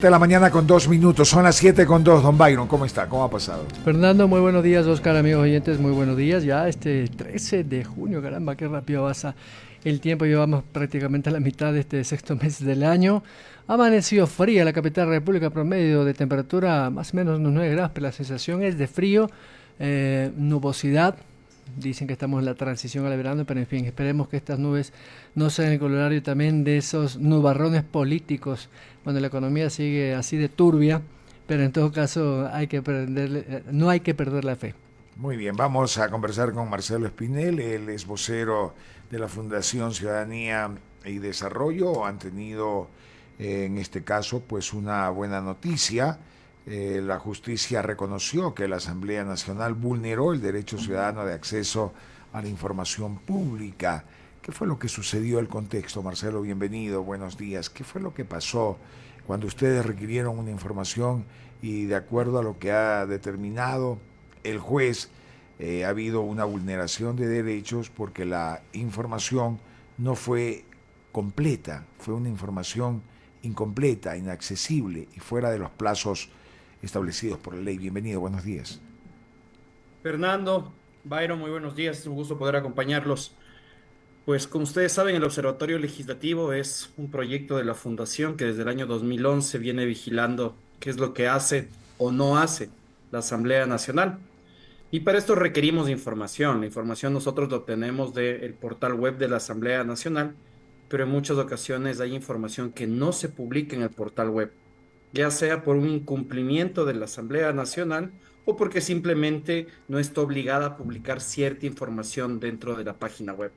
De la mañana con 2 minutos, son las 7:02. Don Byron, ¿cómo está? ¿Cómo ha pasado? Fernando, muy buenos días. Oscar, amigos oyentes, muy buenos días. Ya 13 de junio, caramba, qué rápido pasa el tiempo. Llevamos prácticamente a la mitad de este sexto mes del año. Ha amanecido fría la capital de la República, promedio de temperatura más o menos unos 9 grados, pero la sensación es de frío, nubosidad. Dicen que estamos en la transición al verano, pero en fin, esperemos que estas nubes no sean el colorario también de esos nubarrones políticos, cuando la economía sigue así de turbia, pero en todo caso no hay que perder la fe. Muy bien, vamos a conversar con Marcelo Espinel, él es vocero de la Fundación Ciudadanía y Desarrollo. Han tenido, en este caso, pues una buena noticia. La justicia reconoció que la Asamblea Nacional vulneró el derecho ciudadano de acceso a la información pública. ¿Qué fue lo que sucedió, el contexto? Marcelo, bienvenido, buenos días. ¿Qué fue lo que pasó cuando ustedes requirieron una información y, de acuerdo a lo que ha determinado el juez, ha habido una vulneración de derechos porque la información no fue completa, fue una información incompleta, inaccesible y fuera de los plazos establecidos por la ley? Bienvenido, buenos días. Fernando, Byron, muy buenos días, es un gusto poder acompañarlos. Pues como ustedes saben, el Observatorio Legislativo es un proyecto de la Fundación que desde el año 2011 viene vigilando qué es lo que hace o no hace la Asamblea Nacional. Y para esto requerimos información. La información nosotros la obtenemos del portal web de la Asamblea Nacional, pero en muchas ocasiones hay información que no se publica en el portal web, ya sea por un incumplimiento de la Asamblea Nacional o porque simplemente no está obligada a publicar cierta información dentro de la página web.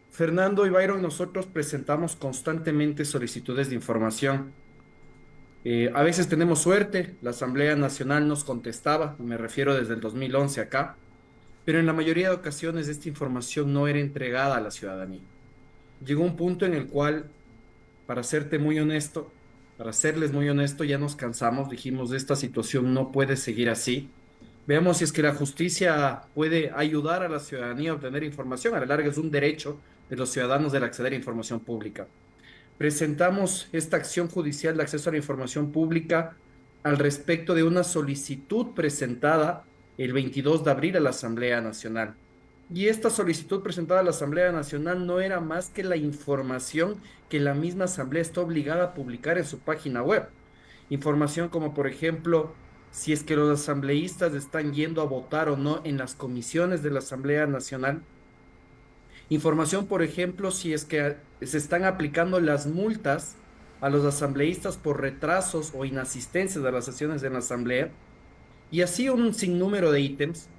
Fernando y Byron, nosotros presentamos constantemente solicitudes de información. A veces tenemos suerte, la Asamblea Nacional nos contestaba, me refiero desde el 2011 acá, pero en la mayoría de ocasiones esta información no era entregada a la ciudadanía. Llegó un punto en el cual, para serte muy honesto, para serles muy honesto, ya nos cansamos, dijimos, esta situación no puede seguir así. Veamos si es que la justicia puede ayudar a la ciudadanía a obtener información. A la larga es un derecho de los ciudadanos el acceder a información pública. Presentamos esta acción judicial de acceso a la información pública al respecto de una solicitud presentada el 22 de abril a la Asamblea Nacional. Y esta solicitud presentada a la Asamblea Nacional no era más que la información que la misma Asamblea está obligada a publicar en su página web. Información como, por ejemplo, si es que los asambleístas están yendo a votar o no en las comisiones de la Asamblea Nacional. Información, por ejemplo, si es que se están aplicando las multas a los asambleístas por retrasos o inasistencias a las sesiones de la Asamblea, y así un sinnúmero de ítems,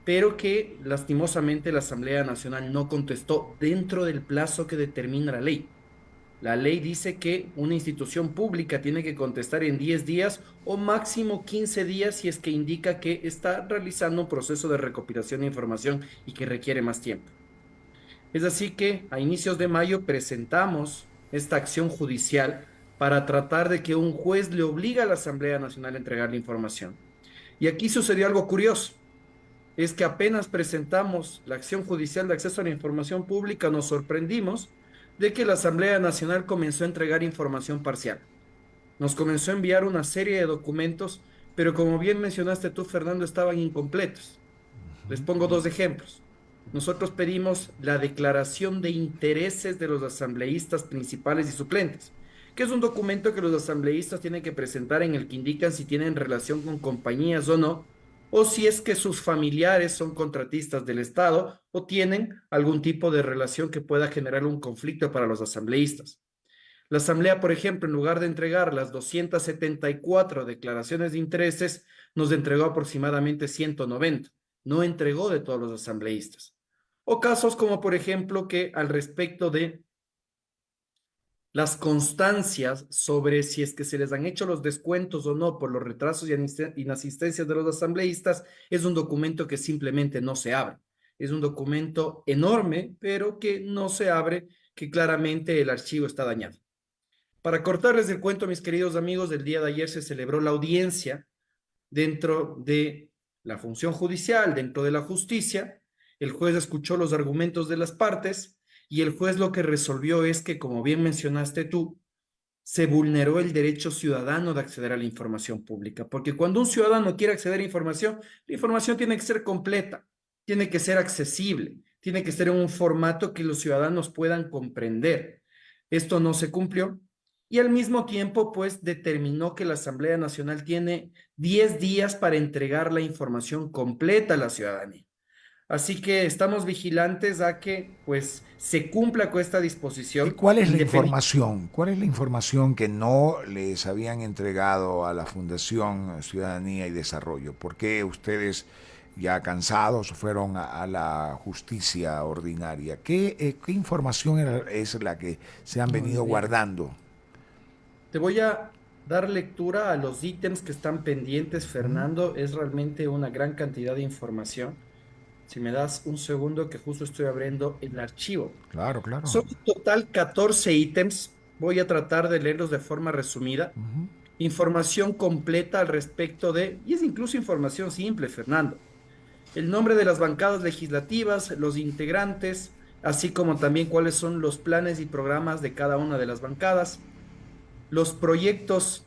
pero que lastimosamente la Asamblea Nacional no contestó dentro del plazo que determina la ley. La ley dice que una institución pública tiene que contestar en 10 días o máximo 15 días si es que indica que está realizando un proceso de recopilación de información y que requiere más tiempo. Es así que a inicios de mayo presentamos esta acción judicial para tratar de que un juez le obligue a la Asamblea Nacional a entregar la información. Y aquí sucedió algo curioso, es que apenas presentamos la acción judicial de acceso a la información pública, nos sorprendimos de que la Asamblea Nacional comenzó a entregar información parcial. Nos comenzó a enviar una serie de documentos, pero como bien mencionaste tú, Fernando, estaban incompletos. Les pongo dos ejemplos. Nosotros pedimos la declaración de intereses de los asambleístas principales y suplentes, que es un documento que los asambleístas tienen que presentar en el que indican si tienen relación con compañías o no, o si es que sus familiares son contratistas del Estado o tienen algún tipo de relación que pueda generar un conflicto para los asambleístas. La Asamblea, por ejemplo, en lugar de entregar las 274 declaraciones de intereses, nos entregó aproximadamente 190. No entregó de todos los asambleístas. O casos como, por ejemplo, que al respecto de las constancias sobre si es que se les han hecho los descuentos o no por los retrasos y inasistencias de los asambleístas, es un documento que simplemente no se abre. Es un documento enorme, pero que no se abre, que claramente el archivo está dañado. Para cortarles el cuento, mis queridos amigos, el día de ayer se celebró la audiencia dentro de la función judicial, dentro de la justicia. El juez escuchó los argumentos de las partes y el juez lo que resolvió es que, como bien mencionaste tú, se vulneró el derecho ciudadano de acceder a la información pública, porque cuando un ciudadano quiere acceder a la información tiene que ser completa, tiene que ser accesible, tiene que ser en un formato que los ciudadanos puedan comprender. Esto no se cumplió y al mismo tiempo, pues, determinó que la Asamblea Nacional tiene 10 días para entregar la información completa a la ciudadanía. Así que estamos vigilantes a que, pues, se cumpla con esta ¿Y disposición. cuál es la información? ¿Cuál es la información que no les habían entregado a la Fundación Ciudadanía y Desarrollo? ¿Por qué ustedes, ya cansados, fueron a la justicia ordinaria? ¿Qué información es la que se han Muy venido bien. guardando? Te voy a dar lectura a los ítems que están pendientes, ¿Mm? Fernando. Es realmente una gran cantidad de información. Si me das un segundo, que justo estoy abriendo el archivo. Claro, claro. Son en total 14 ítems. Voy a tratar de leerlos de forma resumida. Ujú. Información completa al respecto de, y es incluso información simple, Fernando. El nombre de las bancadas legislativas, los integrantes, así como también cuáles son los planes y programas de cada una de las bancadas, los proyectos,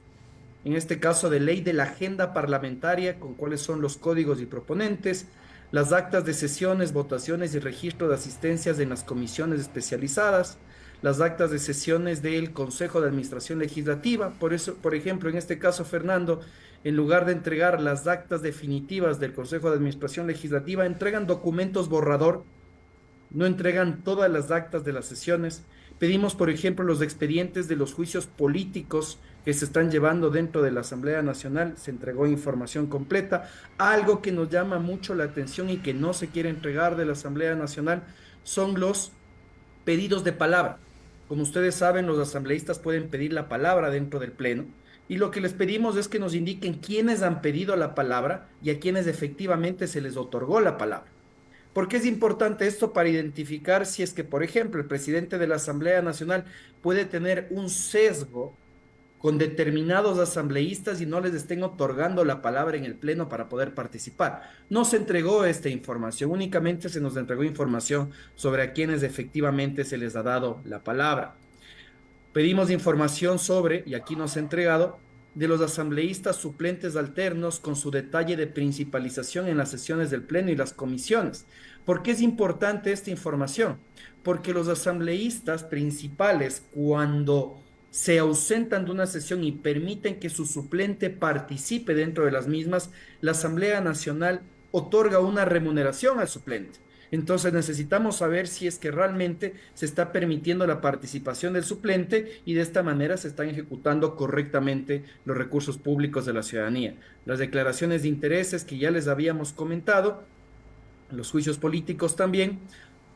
en este caso de ley de la agenda parlamentaria, con cuáles son los códigos y proponentes, las actas de sesiones, votaciones y registro de asistencias en las comisiones especializadas, las actas de sesiones del Consejo de Administración Legislativa. Por eso, por ejemplo, en este caso, Fernando, en lugar de entregar las actas definitivas del Consejo de Administración Legislativa, entregan documentos borrador, no entregan todas las actas de las sesiones. Pedimos, por ejemplo, los expedientes de los juicios políticos que se están llevando dentro de la Asamblea Nacional. Se entregó información completa. Algo que nos llama mucho la atención y que no se quiere entregar de la Asamblea Nacional son los pedidos de palabra. Como ustedes saben, los asambleístas pueden pedir la palabra dentro del Pleno. Y lo que les pedimos es que nos indiquen quiénes han pedido la palabra y a quienes efectivamente se les otorgó la palabra. ¿Por qué es importante esto? Para identificar si es que, por ejemplo, el presidente de la Asamblea Nacional puede tener un sesgo con determinados asambleístas y no les estén otorgando la palabra en el Pleno para poder participar. No se entregó esta información, únicamente se nos entregó información sobre a quienes efectivamente se les ha dado la palabra. Pedimos información sobre, y aquí nos ha entregado, de los asambleístas suplentes alternos con su detalle de principalización en las sesiones del Pleno y las comisiones. ¿Por qué es importante esta información? Porque los asambleístas principales, cuando se ausentan de una sesión y permiten que su suplente participe dentro de las mismas, la Asamblea Nacional otorga una remuneración al suplente. Entonces necesitamos saber si es que realmente se está permitiendo la participación del suplente y de esta manera se están ejecutando correctamente los recursos públicos de la ciudadanía. Las declaraciones de intereses que ya les habíamos comentado, los juicios políticos también.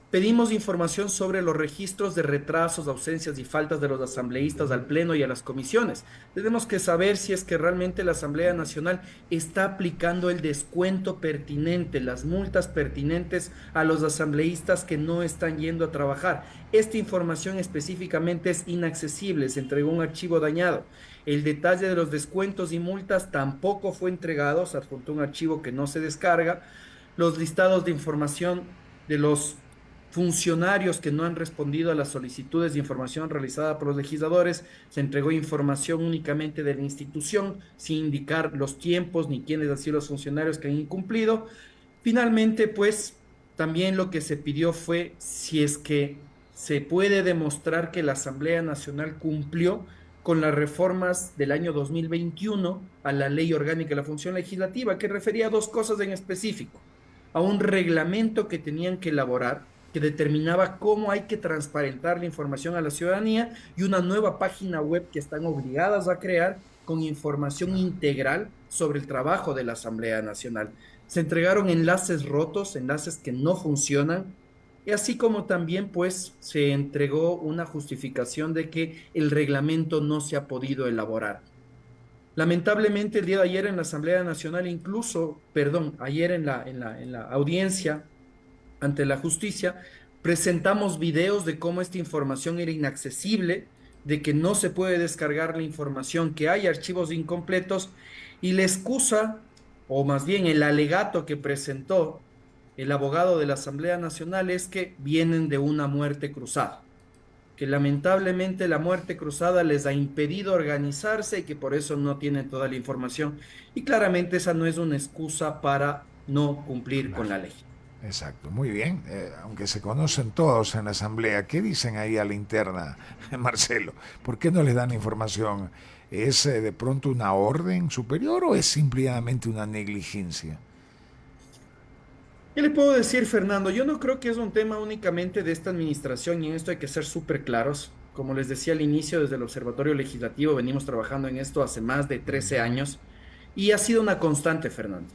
Pedimos información sobre los registros de retrasos, ausencias y faltas de los asambleístas al Pleno y a las comisiones. Tenemos que saber si es que realmente la Asamblea Nacional está aplicando el descuento pertinente, las multas pertinentes a los asambleístas que no están yendo a trabajar. Esta información específicamente es inaccesible, se entregó un archivo dañado. El detalle de los descuentos y multas tampoco fue entregado, se adjuntó un archivo que no se descarga. Los listados de información de los funcionarios que no han respondido a las solicitudes de información realizada por los legisladores, se entregó información únicamente de la institución, sin indicar los tiempos ni quiénes han sido los funcionarios que han incumplido. Finalmente, pues, también lo que se pidió fue si es que se puede demostrar que la Asamblea Nacional cumplió con las reformas del año 2021 a la Ley Orgánica de la Función Legislativa, que refería a dos cosas en específico: a un reglamento que tenían que elaborar, que determinaba cómo hay que transparentar la información a la ciudadanía, y una nueva página web que están obligadas a crear con información integral sobre el trabajo de la Asamblea Nacional. Se entregaron enlaces rotos, enlaces que no funcionan, y así como también pues se entregó una justificación de que el reglamento no se ha podido elaborar. Lamentablemente el día de ayer en la Asamblea Nacional, incluso, perdón, ayer en la audiencia ante la justicia, presentamos videos de cómo esta información era inaccesible, de que no se puede descargar la información, que hay archivos incompletos, y la excusa, o más bien el alegato que presentó el abogado de la Asamblea Nacional, es que vienen de una muerte cruzada. que lamentablemente la muerte cruzada les ha impedido organizarse y que por eso no tienen toda la información. Y claramente esa no es una excusa para no cumplir con Claro. la ley. Exacto, muy bien. Aunque se conocen todos en la asamblea, ¿qué dicen ahí a la interna, Marcelo? ¿Por qué no les dan información? ¿Es de pronto una orden superior o es simplemente una negligencia? ¿Qué le puedo decir, Fernando? Yo no creo que es un tema únicamente de esta administración y en esto hay que ser súper claros. Como les decía al inicio, desde el Observatorio Legislativo venimos trabajando en esto hace más de 13 años y ha sido una constante, Fernando.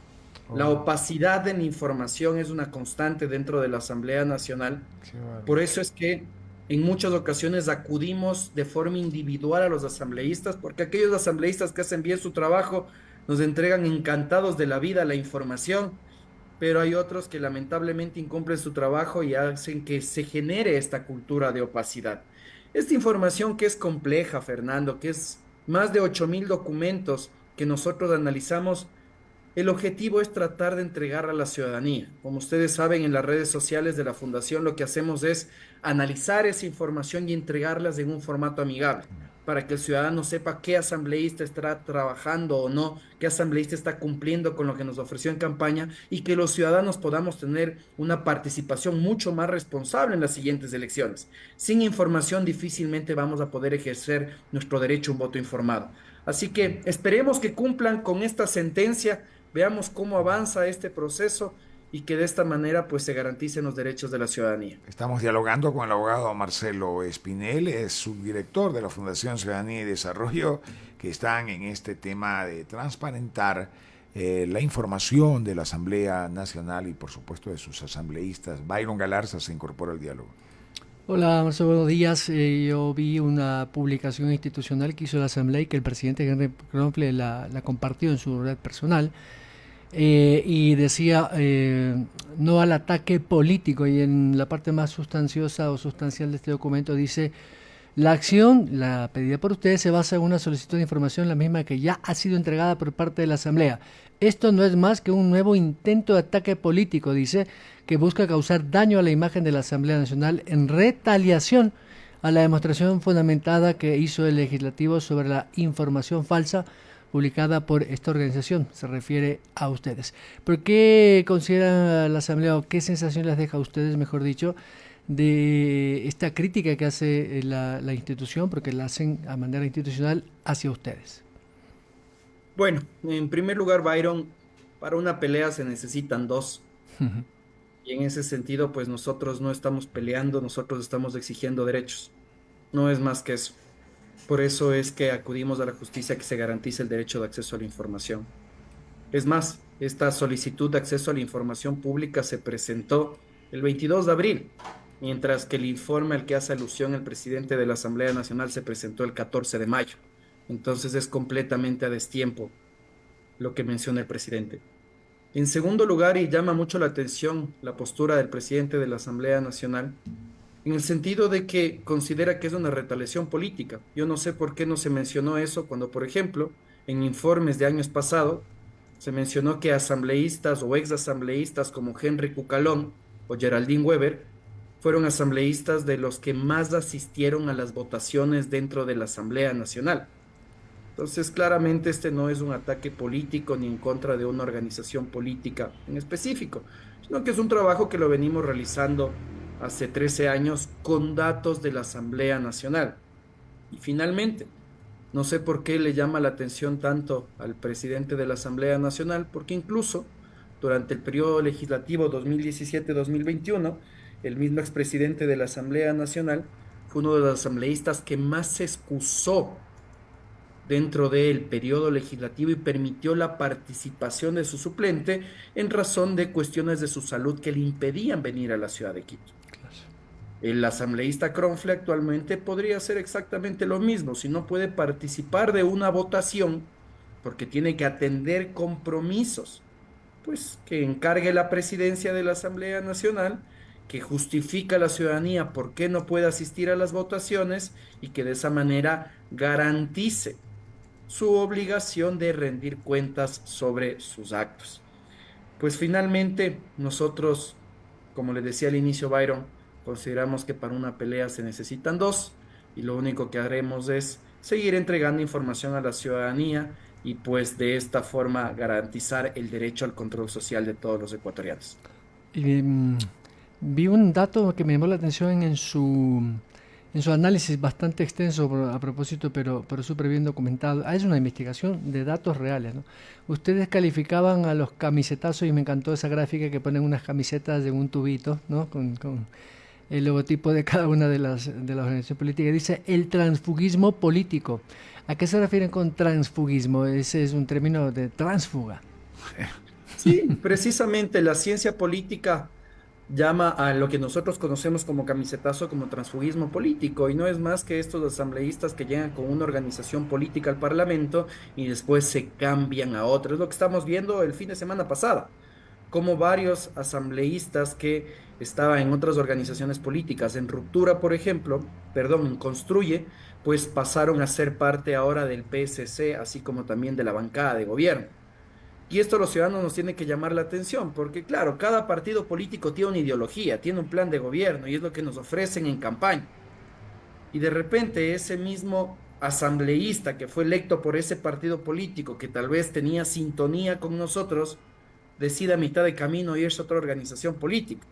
La Oh, opacidad en la información es una constante dentro de la Asamblea Nacional. qué bárbaro. Por eso es que en muchas ocasiones acudimos de forma individual a los asambleístas, porque aquellos asambleístas que hacen bien su trabajo nos entregan encantados de la vida la información, pero hay otros que lamentablemente incumplen su trabajo y hacen que se genere esta cultura de opacidad. Esta información que es compleja, Fernando, que es más de 8.000 documentos que nosotros analizamos, el objetivo es tratar de entregar a la ciudadanía. Como ustedes saben, en las redes sociales de la Fundación lo que hacemos es analizar esa información y entregarlas en un formato amigable, para que el ciudadano sepa qué asambleísta estará trabajando o no, qué asambleísta está cumpliendo con lo que nos ofreció en campaña y que los ciudadanos podamos tener una participación mucho más responsable en las siguientes elecciones. Sin información difícilmente vamos a poder ejercer nuestro derecho a un voto informado. Así que esperemos que cumplan con esta sentencia, veamos cómo avanza este proceso y que de esta manera pues se garanticen los derechos de la ciudadanía. Estamos dialogando con el abogado Marcelo Espinel, es subdirector de la Fundación Ciudadanía y Desarrollo, que están en este tema de transparentar la información de la Asamblea Nacional y por supuesto de sus asambleístas. Byron Galarza se incorpora al diálogo. Hola, Marcelo, buenos días. Yo vi una publicación institucional que hizo la Asamblea y que el presidente Henry Kronfle la compartió en su red personal. Y decía no al ataque político, y en la parte más sustanciosa o sustancial de este documento dice: la acción, la pedida por ustedes, se basa en una solicitud de información, la misma que ya ha sido entregada por parte de la Asamblea. Esto no es más que un nuevo intento de ataque político, dice, que busca causar daño a la imagen de la Asamblea Nacional en retaliación a la demostración fundamentada que hizo el legislativo sobre la información falsa publicada por esta organización. Se refiere a ustedes. ¿Por qué considera la Asamblea, o qué sensación les deja a ustedes, mejor dicho, de esta crítica que hace la institución, porque la hacen a manera institucional hacia ustedes? Bueno, en primer lugar, Byron, para una pelea se necesitan dos. Y en ese sentido, pues nosotros no estamos peleando, nosotros estamos exigiendo derechos. No es más que eso. Por eso es que acudimos a la justicia que se garantice el derecho de acceso a la información. Es más, esta solicitud de acceso a la información pública se presentó el 22 de abril, mientras que el informe al que hace alusión el presidente de la Asamblea Nacional se presentó el 14 de mayo. Entonces es completamente a destiempo lo que menciona el presidente. En segundo lugar, y llama mucho la atención la postura del presidente de la Asamblea Nacional, en el sentido de que considera que es una retaliación política. Yo no sé por qué no se mencionó eso cuando, por ejemplo, en informes de años pasados, se mencionó que asambleístas o exasambleístas como Henry Cucalón o Geraldine Weber fueron asambleístas de los que más asistieron a las votaciones dentro de la Asamblea Nacional. Entonces, claramente este no es un ataque político ni en contra de una organización política en específico, sino que es un trabajo que lo venimos realizando hace 13 años con datos de la Asamblea Nacional. Y finalmente, no sé por qué le llama la atención tanto al presidente de la Asamblea Nacional, porque incluso durante el periodo legislativo 2017-2021, el mismo expresidente de la Asamblea Nacional fue uno de los asambleístas que más se excusó dentro del periodo legislativo y permitió la participación de su suplente en razón de cuestiones de su salud que le impedían venir a la ciudad de Quito. El asambleísta Kronfle actualmente podría hacer exactamente lo mismo, si no puede participar de una votación porque tiene que atender compromisos, pues que encargue la presidencia de la Asamblea Nacional, que justifica a la ciudadanía por qué no puede asistir a las votaciones y que de esa manera garantice su obligación de rendir cuentas sobre sus actos. Pues finalmente nosotros, como le decía al inicio Byron, Consideramos que para una pelea se necesitan dos y lo único que haremos es seguir entregando información a la ciudadanía y pues de esta forma garantizar el derecho al control social de todos los ecuatorianos. Y, vi un dato que me llamó la atención en su análisis bastante extenso a propósito, pero súper bien documentado. Es una investigación de datos reales, ¿no? Ustedes calificaban a los camisetazos y me encantó esa gráfica que ponen unas camisetas de un tubito, ¿no? Con el logotipo de cada una de las organizaciones políticas. Dice el transfugismo político. ¿A qué se refieren con transfugismo? Ese es un término de transfuga. Sí, precisamente la ciencia política llama a lo que nosotros conocemos como camisetazo como transfugismo político y no es más que estos asambleístas que llegan con una organización política al Parlamento y después se cambian a otra. Es lo que estamos viendo el fin de semana pasada, como varios asambleístas que estaban en otras organizaciones políticas, en Ruptura, por ejemplo, perdón, en Construye, pues pasaron a ser parte ahora del PSC, así como también de la bancada de gobierno. Y esto a los ciudadanos nos tiene que llamar la atención, porque claro, cada partido político tiene una ideología, tiene un plan de gobierno y es lo que nos ofrecen en campaña. Y de repente ese mismo asambleísta que fue electo por ese partido político, que tal vez tenía sintonía con nosotros, decide a mitad de camino irse a otra organización política.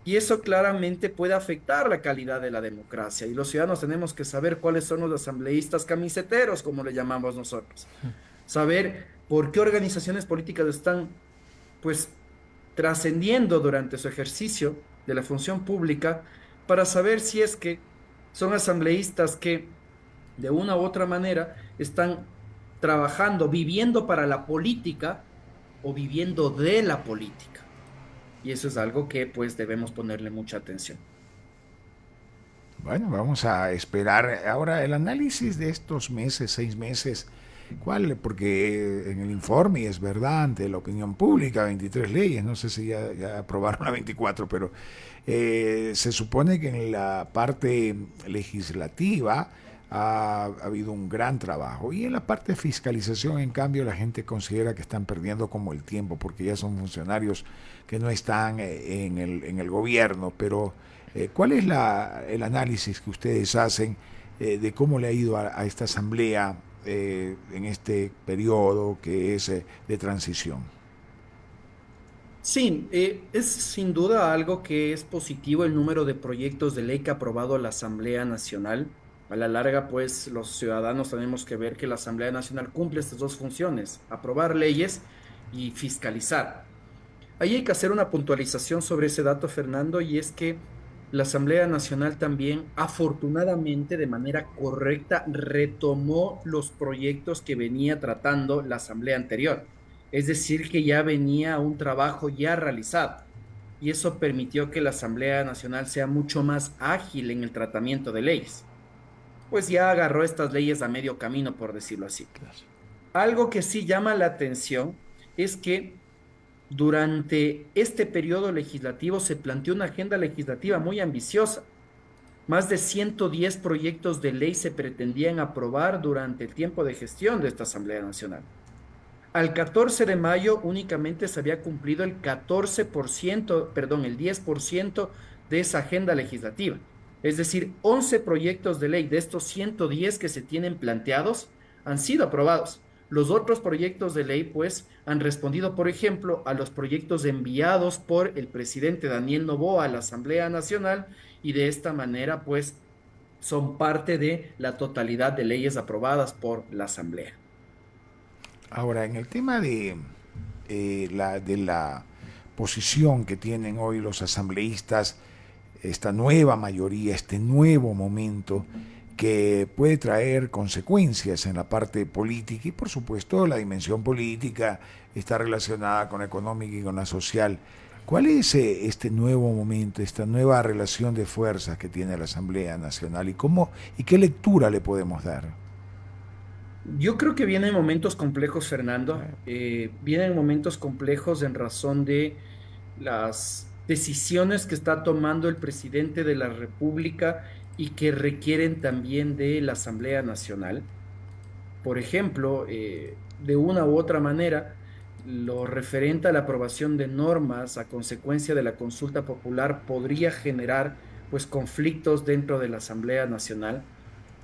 Y eso claramente puede afectar la calidad de la democracia. Y los ciudadanos tenemos que saber cuáles son los asambleístas camiseteros, como le llamamos nosotros. Saber por qué organizaciones políticas están, pues, trascendiendo durante su ejercicio de la función pública, para saber si es que son asambleístas que, de una u otra manera, están trabajando, viviendo para la política o viviendo de la política. Y eso es algo que, pues, debemos ponerle mucha atención. Bueno, vamos a esperar ahora el análisis de estos meses, 6 meses. ¿Cuál? Porque en el informe, y es verdad, ante la opinión pública, 23 leyes, no sé si ya aprobaron la 24, pero se supone que en la parte legislativa ha habido un gran trabajo y en la parte de fiscalización, en cambio, la gente considera que están perdiendo como el tiempo porque ya son funcionarios que no están en el gobierno, pero ¿cuál es el análisis que ustedes hacen de cómo le ha ido a esta asamblea en este periodo que es de transición? Sí, es sin duda algo que es positivo el número de proyectos de ley que ha aprobado la Asamblea Nacional. A la larga, pues los ciudadanos tenemos que ver que la Asamblea Nacional cumple estas dos funciones, aprobar leyes y fiscalizar. Ahí hay que hacer una puntualización sobre ese dato, Fernando, y es que la Asamblea Nacional también, afortunadamente, de manera correcta, retomó los proyectos que venía tratando la Asamblea anterior. Es decir, que ya venía un trabajo ya realizado. Y eso permitió que la Asamblea Nacional sea mucho más ágil en el tratamiento de leyes. Pues ya agarró estas leyes a medio camino, por decirlo así. Claro. Algo que sí llama la atención es que durante este periodo legislativo se planteó una agenda legislativa muy ambiciosa. Más de 110 proyectos de ley se pretendían aprobar durante el tiempo de gestión de esta Asamblea Nacional. Al 14 de mayo únicamente se había cumplido el 14%, perdón, el 10% de esa agenda legislativa. Es decir, 11 proyectos de ley de estos 110 que se tienen planteados han sido aprobados. Los otros proyectos de ley, pues, han respondido, por ejemplo, a los proyectos enviados por el presidente Daniel Noboa a la Asamblea Nacional y de esta manera, pues, son parte de la totalidad de leyes aprobadas por la Asamblea. Ahora, en el tema de la posición que tienen hoy los asambleístas, esta nueva mayoría, este nuevo momento que puede traer consecuencias en la parte política y por supuesto la dimensión política está relacionada con la económica y con la social. ¿Cuál es este nuevo momento, esta nueva relación de fuerzas que tiene la Asamblea Nacional y qué lectura le podemos dar? Yo creo que vienen momentos complejos, Fernando. Vienen momentos complejos en razón de las decisiones que está tomando el presidente de la República y que requieren también de la Asamblea Nacional. Por ejemplo, de una u otra manera, lo referente a la aprobación de normas a consecuencia de la consulta popular podría generar pues conflictos dentro de la Asamblea Nacional.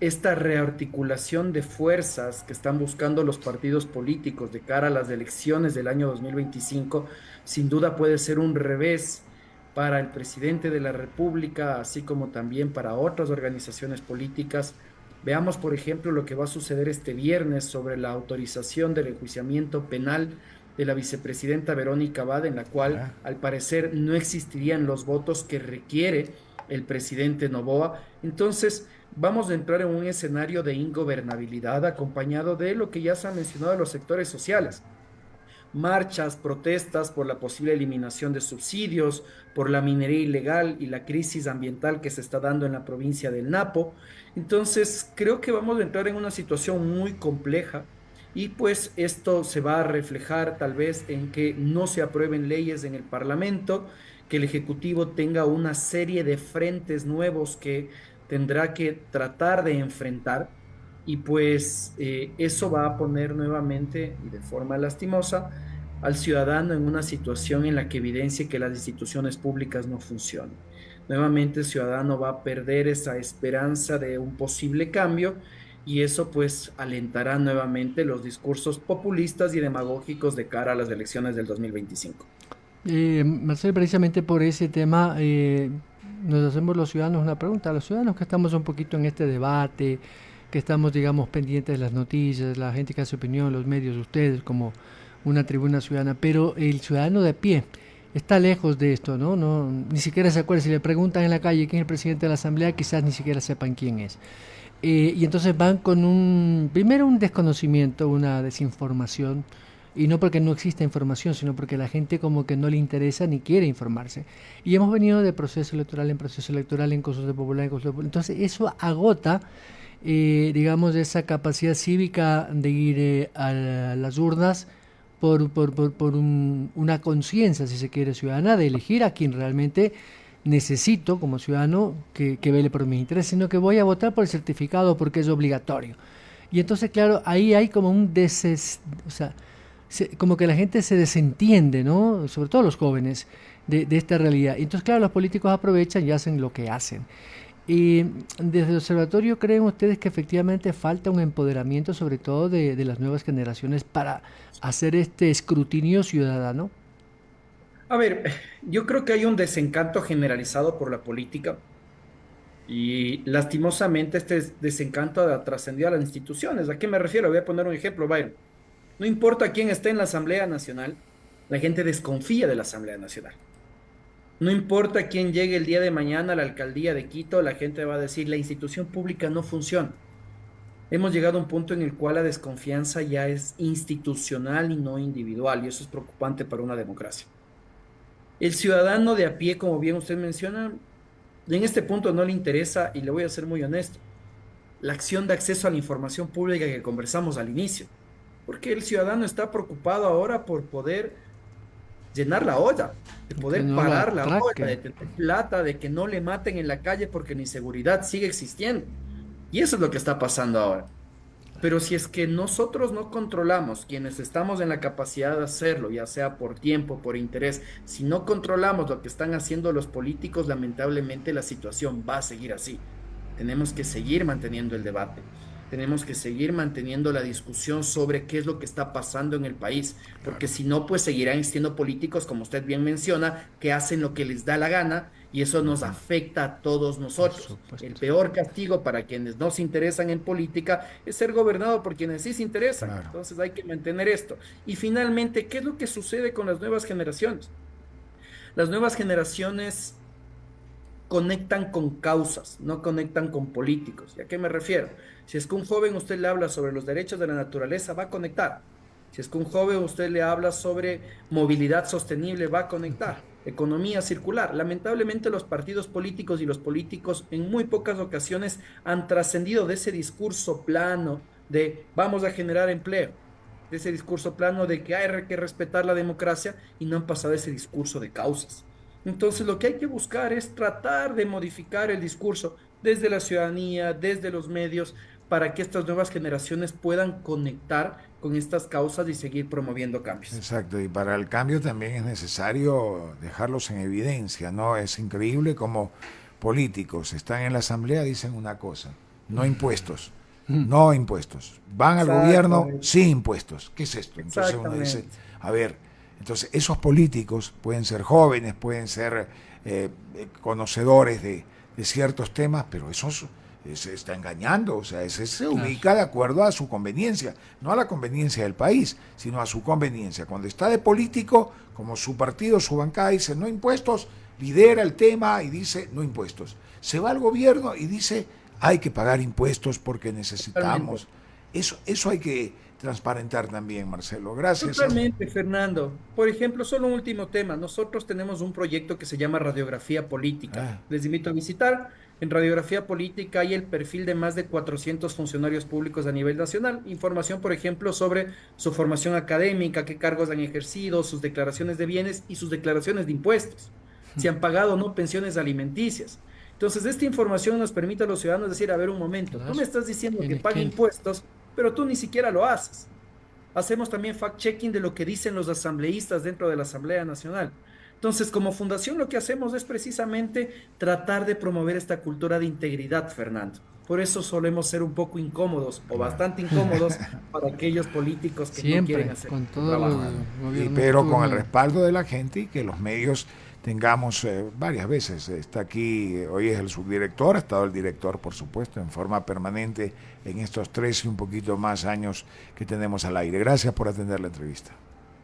Esta rearticulación de fuerzas que están buscando los partidos políticos de cara a las elecciones del año 2025, sin duda puede ser un revés para el presidente de la República, así como también para otras organizaciones políticas. Veamos, por ejemplo, lo que va a suceder este viernes sobre la autorización del enjuiciamiento penal de la vicepresidenta Verónica Abad, en la cual, al parecer, no existirían los votos que requiere el presidente Noboa. Entonces, vamos a entrar en un escenario de ingobernabilidad acompañado de lo que ya se ha mencionado de los sectores sociales: marchas, protestas por la posible eliminación de subsidios, por la minería ilegal y la crisis ambiental que se está dando en la provincia del Napo. Entonces, creo que vamos a entrar en una situación muy compleja y pues esto se va a reflejar tal vez en que no se aprueben leyes en el Parlamento, que el Ejecutivo tenga una serie de frentes nuevos que tendrá que tratar de enfrentar, y pues eso va a poner nuevamente y de forma lastimosa al ciudadano en una situación en la que evidencie que las instituciones públicas no funcionan. Nuevamente el ciudadano va a perder esa esperanza de un posible cambio, y eso pues alentará nuevamente los discursos populistas y demagógicos de cara a las elecciones del 2025. Marcel, precisamente por ese tema nos hacemos los ciudadanos una pregunta. Los ciudadanos que estamos un poquito en este debate, que estamos, digamos, pendientes de las noticias, la gente que hace opinión, los medios, ustedes como una tribuna ciudadana, pero el ciudadano de a pie está lejos de esto, ¿no? No, ni siquiera se acuerda. Si le preguntan en la calle quién es el presidente de la Asamblea, quizás ni siquiera sepan quién es. Y entonces van con primero un desconocimiento, una desinformación, y no porque no exista información, sino porque la gente como que no le interesa ni quiere informarse. Y hemos venido de proceso electoral en proceso electoral, en consulta popular, en consulta popular. Entonces eso agota, digamos, esa capacidad cívica de ir a las urnas por una conciencia, si se quiere, ciudadana, de elegir a quien realmente necesito como ciudadano que vele por mis intereses, sino que voy a votar por el certificado porque es obligatorio. Y entonces, claro, ahí hay como o sea, como que la gente se desentiende, ¿no? Sobre todo los jóvenes, de esta realidad. Y entonces, claro, los políticos aprovechan y hacen lo que hacen. Y desde el observatorio, ¿creen ustedes que efectivamente falta un empoderamiento, sobre todo de las nuevas generaciones, para hacer este escrutinio ciudadano? A ver, yo creo que hay un desencanto generalizado por la política, y lastimosamente este desencanto ha trascendido a las instituciones. ¿A qué me refiero? Voy a poner un ejemplo, Byron. No importa quién esté en la Asamblea Nacional, la gente desconfía de la Asamblea Nacional. No importa quién llegue el día de mañana a la alcaldía de Quito, la gente va a decir: la institución pública no funciona. Hemos llegado a un punto en el cual la desconfianza ya es institucional y no individual, y eso es preocupante para una democracia. El ciudadano de a pie, como bien usted menciona, en este punto no le interesa, y le voy a ser muy honesto, la acción de acceso a la información pública que conversamos al inicio, porque el ciudadano está preocupado ahora por poder llenar la olla, de Que poder no lo pagar la olla, de atraque. tener plata, de que no le maten en la calle porque la inseguridad sigue existiendo. Y eso es lo que está pasando ahora. Pero si es que nosotros no controlamos, quienes estamos en la capacidad de hacerlo, ya sea por tiempo, por interés, si no controlamos lo que están haciendo los políticos, lamentablemente la situación va a seguir así. Tenemos que seguir manteniendo el debate. Tenemos que seguir manteniendo la discusión sobre qué es lo que está pasando en el país, porque si no, pues seguirán existiendo políticos, como usted bien menciona, que hacen lo que les da la gana, y eso nos afecta a todos Por nosotros. El supuesto. peor castigo para quienes no se interesan en política es ser gobernado por quienes sí se interesan. Claro. Entonces hay que mantener esto. Y finalmente, ¿qué es lo que sucede con las nuevas generaciones? Las nuevas generaciones conectan con causas, no conectan con políticos. ¿Y a qué me refiero? Si es que un joven usted le habla sobre los derechos de la naturaleza, va a conectar. Si es que un joven usted le habla sobre movilidad sostenible, va a conectar. Economía circular. Lamentablemente los partidos políticos y los políticos en muy pocas ocasiones han trascendido de ese discurso plano de vamos a generar empleo, de ese discurso plano de que hay que respetar la democracia, y no han pasado ese discurso de causas. Entonces, lo que hay que buscar es tratar de modificar el discurso desde la ciudadanía, desde los medios, para que estas nuevas generaciones puedan conectar con estas causas y seguir promoviendo cambios. Exacto, y para el cambio también es necesario dejarlos en evidencia, ¿no? Es increíble como políticos están en la asamblea, dicen una cosa, no impuestos, no impuestos, van al gobierno sin impuestos. ¿Qué es esto? Entonces uno dice, a ver, entonces esos políticos pueden ser jóvenes, pueden ser conocedores de ciertos temas, pero esos se está engañando, o sea, ese se ubica de acuerdo a su conveniencia, no a la conveniencia del país, sino a su conveniencia. Cuando está de político, como su partido, su bancada dice no impuestos, lidera el tema y dice no impuestos. Se va al gobierno y dice hay que pagar impuestos porque necesitamos. Eso hay que transparentar también, Marcelo. Gracias. Totalmente, Fernando. Por ejemplo, solo un último tema. Nosotros tenemos un proyecto que se llama Radiografía Política. Les invito a visitar. En Radiografía Política hay el perfil de más de 400 funcionarios públicos a nivel nacional. Información, por ejemplo, sobre su formación académica, qué cargos han ejercido, sus declaraciones de bienes y sus declaraciones de impuestos. Si han pagado o no pensiones alimenticias. Entonces, esta información nos permite a los ciudadanos decir, a ver, un momento, tú me estás diciendo que pague impuestos, pero tú ni siquiera lo haces. Hacemos también fact-checking de lo que dicen los asambleístas dentro de la Asamblea Nacional. Entonces, como fundación lo que hacemos es precisamente tratar de promover esta cultura de integridad, Fernando. Por eso solemos ser un poco incómodos o bastante incómodos para aquellos políticos que no quieren hacer con todo trabajo. Pero con el respaldo de la gente y que los medios tengamos varias veces. Está aquí, hoy es el subdirector, ha estado el director, por supuesto, en forma permanente en estos 3 y un poquito más años que tenemos al aire. Gracias por atender la entrevista.